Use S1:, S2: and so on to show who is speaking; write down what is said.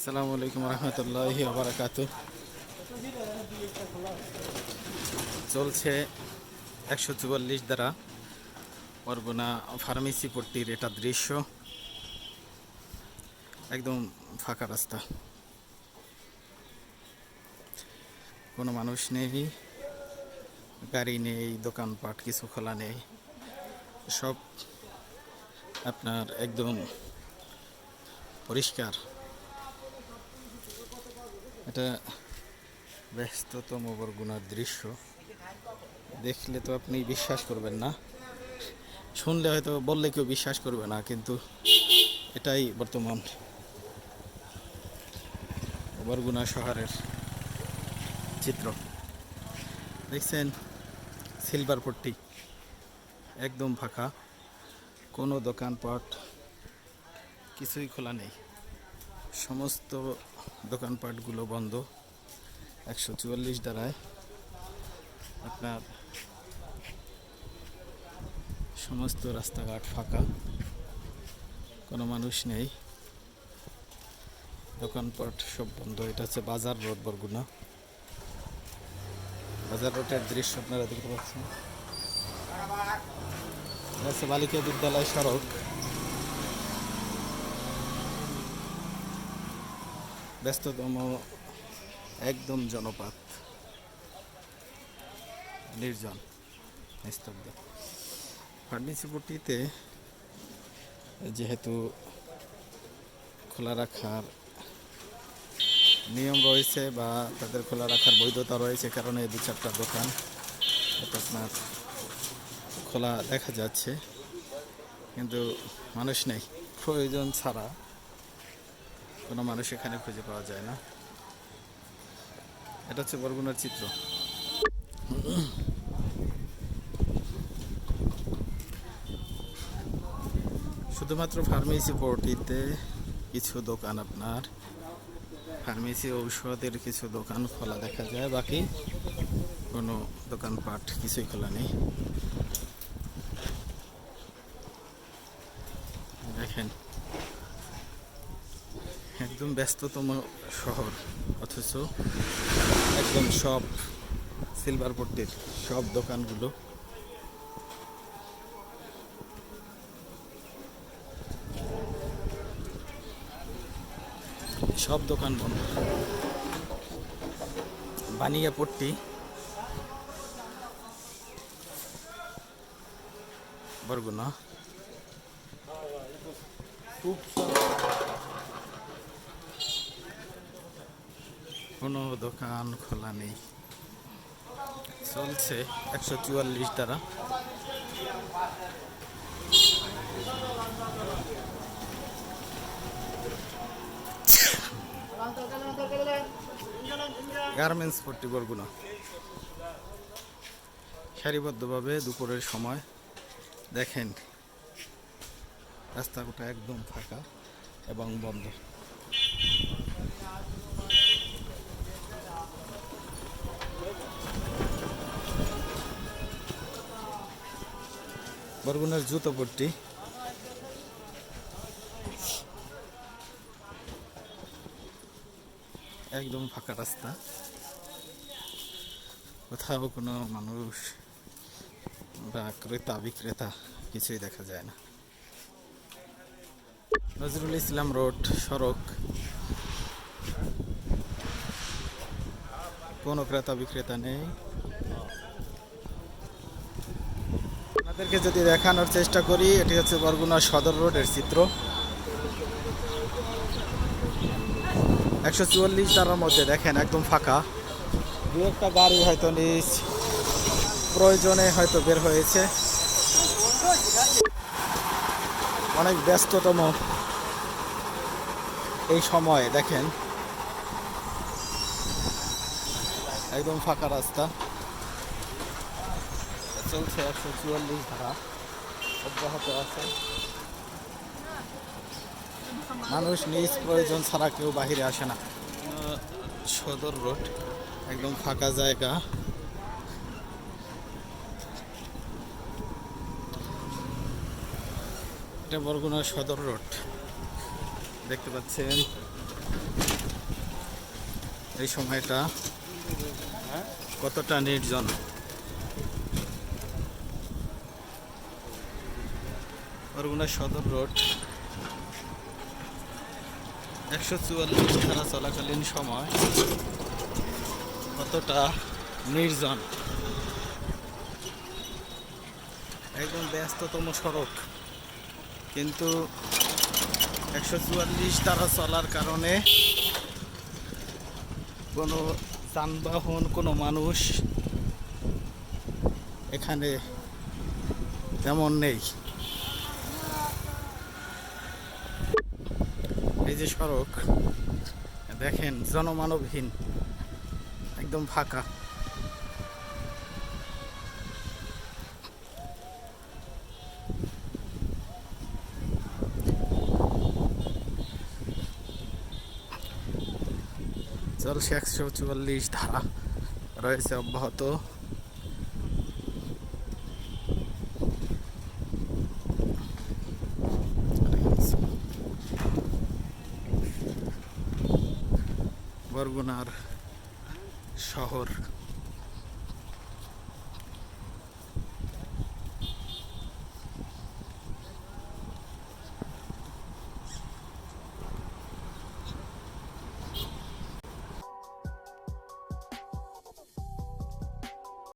S1: আসসালামু আলাইকুম রহমতুল্লাহি ওয়া বারাকাতুহু। চলছে 144 দ্বারা বরগুনা ফার্মেসি পট্টির এটা দৃশ্য। একদম ফাঁকা রাস্তা, কোনো মানুষ নেই, গাড়ি নেই, দোকানপাট কিছু খোলা নেই, সব আপনার একদম পরিষ্কার। এটা ব্যস্ততম বরগুনার দৃশ্য। দেখলে তো আপনি বিশ্বাস করবেন না, শুনলে হয়তো বললে কেউ বিশ্বাস করবে না, কিন্তু এটাই বর্তমান বরগুনা শহরের চিত্র। দেখছেন সিলভার পট্টি একদম ফাঁকা, কোনো দোকানপাট কিছুই খোলা নেই, সমস্ত দোকানপাটগুলো বন্ধ। 144 দ্বারায় আপনার সমস্ত রাস্তাঘাট ফাঁকা, কোনো মানুষ নেই, দোকানপাট সব বন্ধ। এটা হচ্ছে বাজার রোড বরগুনা। বাজার রোডের দৃশ্য আপনারা দেখতে পাচ্ছেন। এটা হচ্ছে বালিকা বিদ্যালয় সড়ক। ব্যস্ততম একদম জনপাত, নির্জন, নিস্তব্ধ। ফার্মেসি পট্টিতে যেহেতু খোলা রাখার নিয়ম রয়েছে বা তাদের খোলা রাখার বৈধতা রয়েছে, কারণে 2-4টা দোকান আপনার খোলা দেখা যাচ্ছে, কিন্তু মানুষ নেই। প্রয়োজন ছাড়া কোনো মানুষ এখানে খুঁজে পাওয়া যায় না। এটা হচ্ছে বরগুনার চিত্র। শুধুমাত্র ফার্মেসি পট্টিতে কিছু দোকান, আপনার ফার্মেসি ঔষধের কিছু দোকান খোলা দেখা যায়, বাকি কোনো দোকানপাট কিছুই খোলা নেই। দেখেন একদম ব্যস্ততম শহর, অথচ একদম সব সিলভার পট্টির সব দোকানগুলো সব দোকান বন্ধ। বানিয়া পট্টি বরগুনা, কোনো দোকান খোলা নেই। চলছে 144 দ্বারা। গার্মেন্টস পট্টি বরগুনা সারিবদ্ধভাবে দুপুরের সময় দেখেন রাস্তাটা একদম ফাঁকা এবং বন্ধ। বরগুনার জুতো পট্টি একদম ফাঁকা রাস্তা, কোথাও কোনো মানুষ বা ক্রেতা বিক্রেতা কিছুই দেখা যায় না। নজরুল ইসলাম রোড সড়ক, কোনো ক্রেতা বিক্রেতা নেই। আপনাদেরকে যদি দেখানোর চেষ্টা করি, এটি হচ্ছে বরগুনা সদর রোডের চিত্র। 144 দ্বারার মধ্যে দেখেন একদম ফাঁকা, দু একটা গাড়ি হয়তো নিজ প্রয়োজনে হয়তো বের হয়েছে। অনেক ব্যস্ততম এই সময় দেখেন একদম ফাঁকা রাস্তা। চলছে 144 ধারা অব্যাহত আছে। মানুষ নিজ প্রয়োজন ছাড়া কেউ বাহিরে আসে না। সদর রোড একদম ফাঁকা জায়গা। এটা বরগুনা সদর রোড দেখতে পাচ্ছেন। এই সময়টা কতটা নির্জন। বরগুনা সদর রোড 144 ধারা চলাকালীন সময় কতটা নির্জন, একদম ব্যস্ততম সড়ক, কিন্তু 144 ধারা চলার কারণে কোনো যানবাহন, কোনো মানুষ এখানে তেমন নেই। এই যে সড়ক দেখেন, জনমানবহীন, একদম ফাঁকা। চলছে 144 ধারা রয়েছে অব্যাহত। বরগুনার শহর